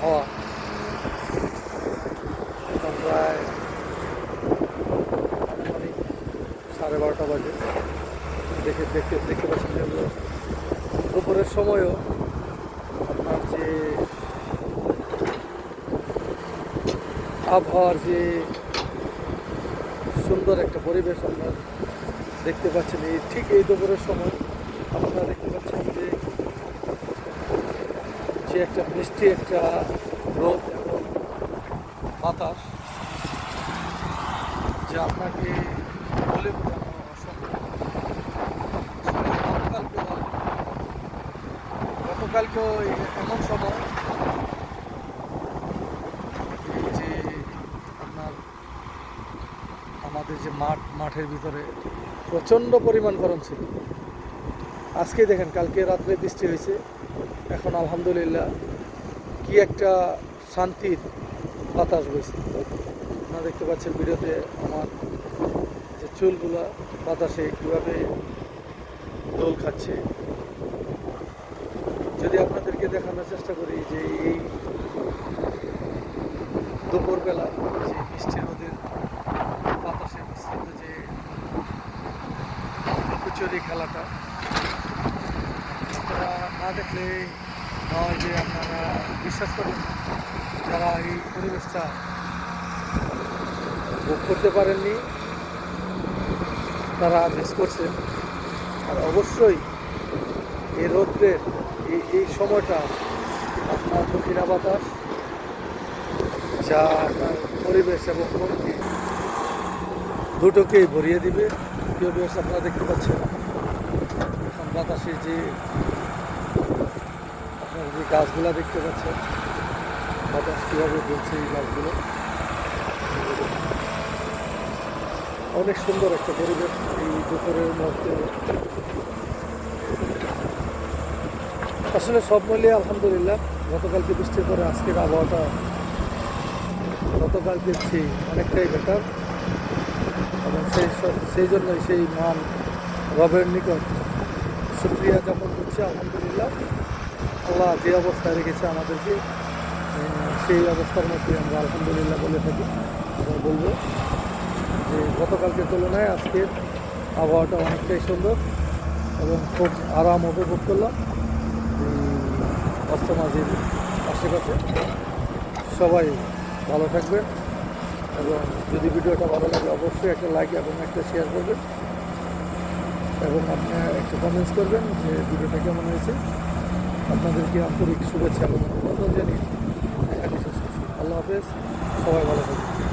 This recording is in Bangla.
হাওয়া। এখন প্রায় আনুমানিক 12:30 বাজে। দেখতে পাচ্ছেন যে দুপুরের সময়ও আপনার যে আবহাওয়ার যে সুন্দর একটা পরিবেশ আপনার দেখতে পাচ্ছেন, ঠিক এই দুপুরের সময় আপনারা দেখতে পাচ্ছেন যে একটা মিষ্টি একটা রোদ এবং বাতাস, যা আপনাকে বলে বোঝানো অসম্ভব। গতকালকেও এমন সময় এই যে আপনার আমাদের যে মাঠের ভিতরে প্রচণ্ড পরিমাণ গরম ছিল। আজকে দেখেন কালকে রাত্রে বৃষ্টি হয়েছে, এখন আলহামদুলিল্লাহ কি একটা শান্তির বাতাস বইছে। আপনারা দেখতে পাচ্ছেন ভিডিওতে আমার যে চুলগুলা বাতাসে কীভাবে দোল খাচ্ছে। যদি আপনাদেরকে দেখানোর চেষ্টা করি যে এই দুপুরবেলা যে মিষ্টি রোদের বাতাসে মিশ্রিত যে লুকোচুরি খেলাটা, আপনারা না দেখলে নয় যে আপনারা বিশ্বাস করেন যারা এই পরিবেশটা ভোগ করতে পারেননি তারা মিস করছেন। আর অবশ্যই এই রৌদ্রের এই সময়টা আপনার দক্ষিণা বাতাস যা আপনার পরিবেশ এবং মনকে দুটোকেই ভরিয়ে দিবে। প্রিয় ভিউয়ার্স, আপনারা দেখতে পাচ্ছেন এখন বাতাসের যে আপনার যে গাছগুলো দেখতে পাচ্ছেন, বাতাস কীভাবে বলছে এই গাছগুলো, অনেক সুন্দর একটা পরিবেশ এই দুপুরের মধ্যে। আসলে সব মিলিয়ে আলহামদুলিল্লাহ গতকালকে বৃষ্টির পরে আজকের আবহাওয়াটা গতকালকের চেয়ে অনেকটাই বেটার, এবং সেই জন্যই সেই মান রবের নিকট শুকরিয়া জ্ঞাপন করছে। আলহামদুলিল্লাহ আল্লাহ যে অবস্থায় রেখেছে আমাদেরকে, সেই অবস্থার মধ্যে আমরা আলহামদুলিল্লাহ বলে থাকি। আমরা বলবো যে গতকালকের তুলনায় আজকের আবহাওয়াটা অনেকটাই সুন্দর এবং খুব আরাম উপভোগ করলাম এই অস্তমাঝির আশেপাশে। সবাই ভালো থাকবেন, এবং যদি ভিডিওটা ভালো লাগে অবশ্যই একটা লাইক এবং একটা শেয়ার করবেন, এবং আপনি একটা কমেন্টস করবেন যে ভিডিওটা কেমন হয়েছে। আপনাদেরকে আন্তরিক শুভেচ্ছা এবং অভিনন্দন জানিয়ে এখানে শেষ করছি। আল্লাহ হাফেজ, সবাই ভালো থাকবেন।